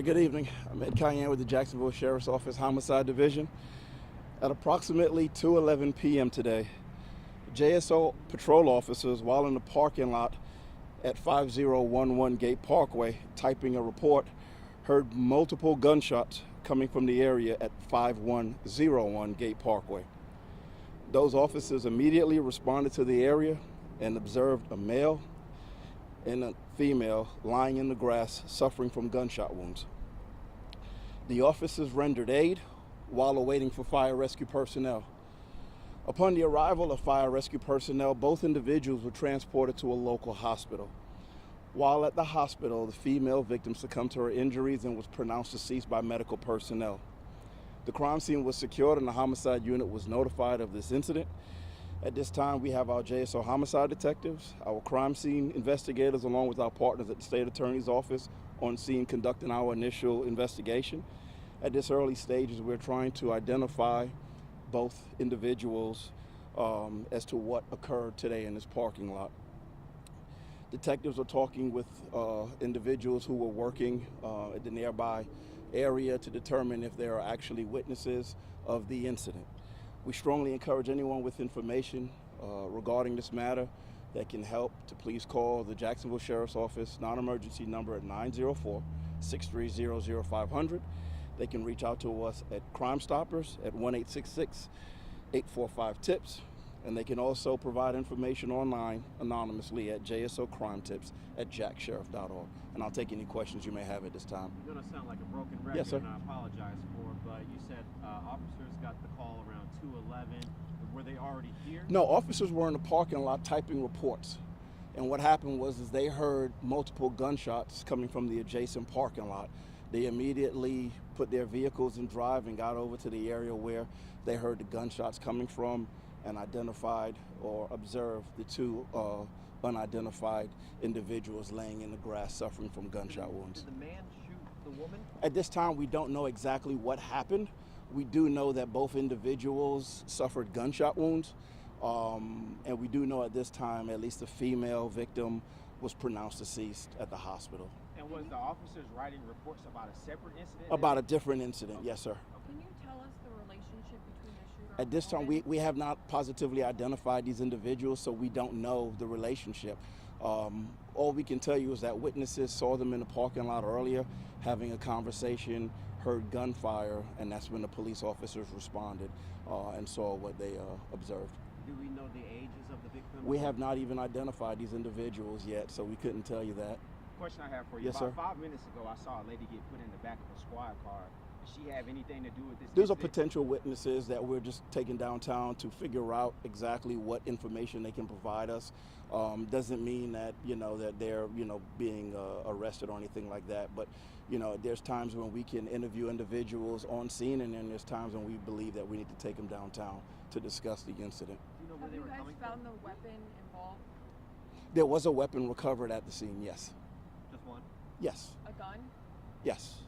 Good evening. I'm Ed Cayenne with the Jacksonville Sheriff's Office Homicide Division. At approximately 2:11 p.m. today, JSO patrol officers, while in the parking lot at 5011 Gate Parkway typing a report, heard multiple gunshots coming from the area at 5101 Gate Parkway. Those officers immediately responded to the area and observed a male and a female lying in the grass suffering from gunshot wounds. The officers rendered aid while awaiting for fire rescue personnel. Upon the arrival of fire rescue personnel, both individuals were transported to a local hospital. While at the hospital, the female victim succumbed to her injuries and was pronounced deceased by medical personnel. The crime scene was secured and the homicide unit was notified of this incident. At this time, we have our JSO homicide detectives, our crime scene investigators, along with our partners at the State Attorney's Office on scene conducting our initial investigation. At this early stage, we're trying to identify both individuals as to what occurred today in this parking lot. Detectives are talking with individuals who were working at the nearby area to determine if there are actually witnesses of the incident. We strongly encourage anyone with information regarding this matter that can help to please call the Jacksonville Sheriff's Office non-emergency number at 904-630-0500. They can reach out to us at Crime Stoppers at 1-866-845-TIPS. And they can also provide information online anonymously at jsocrimetips@jacksheriff.org. And I'll take any questions you may have at this time. You're going to sound like a broken record, yes, sir. And I apologize for it, but you said officers got the call around 2:11. Were they already here? No, officers were in the parking lot typing reports. And what happened was they heard multiple gunshots coming from the adjacent parking lot. They immediately put their vehicles in drive and got over to the area where they heard the gunshots coming from and identified or observed the two unidentified individuals laying in the grass suffering from gunshot wounds. Did the man shoot the woman? At this time, we don't know exactly what happened. We do know that both individuals suffered gunshot wounds, and we do know at this time at least the female victim was pronounced deceased at the hospital. And was the officers writing reports about a separate incident? About a different incident, okay. Yes, sir. Can you tell us the relationship between the shooter At this time, we have not positively identified these individuals, so we don't know the relationship. All we can tell you is that witnesses saw them in the parking lot earlier having a conversation, heard gunfire, and that's when the police officers responded and saw what they observed. Do we know the ages of the victims? We have not even identified these individuals yet, so we couldn't tell you that. Question I have for you. Yes, About sir. 5 minutes ago, I saw a lady get put in the back of a squad car. Does she have anything to do with this? These are potential witnesses that we're just taking downtown to figure out exactly what information they can provide us. Doesn't mean that that they're being arrested or anything like that. But there's times when we can interview individuals on scene, and then there's times when we believe that we need to take them downtown to discuss the incident. Do you know where Have they you were guys coming found from? the weapon involved? There was a weapon recovered at the scene. Yes. Just one. Yes. A gun? Yes.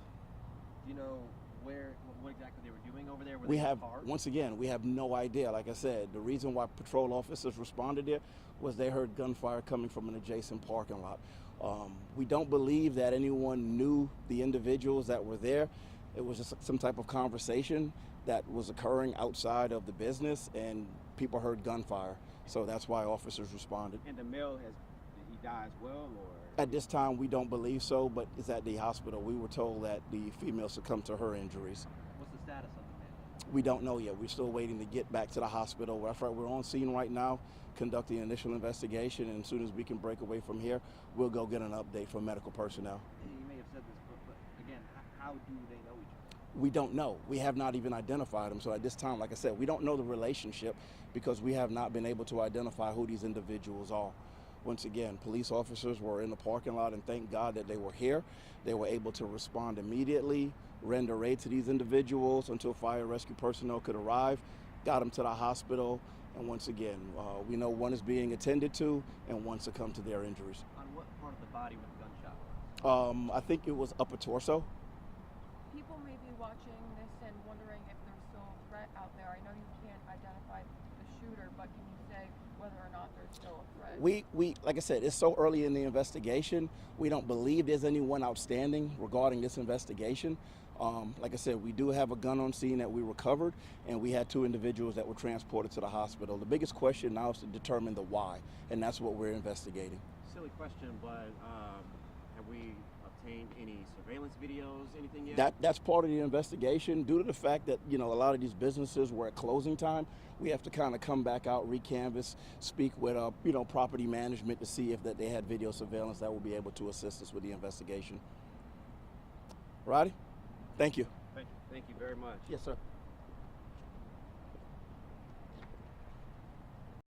Do you know what exactly they were doing over there? Were We they in a have, car? once again, we have no idea. Like I said, the reason why patrol officers responded there was they heard gunfire coming from an adjacent parking lot. We don't believe that anyone knew the individuals that were there. It was just some type of conversation that was occurring outside of the business, and people heard gunfire. So that's why officers responded. And the male did he die as well, or? At this time, we don't believe so, but it's at the hospital. We were told that the female succumbed to her injuries. What's the status of the man? We don't know yet. We're still waiting to get back to the hospital. That's right, we're on scene right now, conducting an initial investigation, and as soon as we can break away from here, we'll go get an update from medical personnel. You may have said this, but again, how do they know each other? We don't know. We have not even identified them. So at this time, like I said, we don't know the relationship because we have not been able to identify who these individuals are. Once again, police officers were in the parking lot, and thank God that they were here. They were able to respond immediately, render aid to these individuals until fire rescue personnel could arrive, got them to the hospital, and once again, we know one is being attended to and one succumbed to their injuries. On what part of the body was the gunshot? I think it was upper torso. People may be watching this and wondering if there's still a threat out there. I know you can't identify the shooter, but can you say whether or not there's still a threat? We like I said, it's so early in the investigation. We don't believe there's anyone outstanding regarding this investigation. Like I said, we do have a gun on scene that we recovered, and we had 2 individuals that were transported to the hospital. The biggest question now is to determine the why, and that's what we're investigating. Silly question, but have we obtained any surveillance videos, anything yet? That's part of the investigation. Due to the fact that a lot of these businesses were at closing time, we have to kind of come back out, recanvass, speak with property management to see if that they had video surveillance that will be able to assist us with the investigation. Roddy, thank you. Thank you very much. Yes, sir.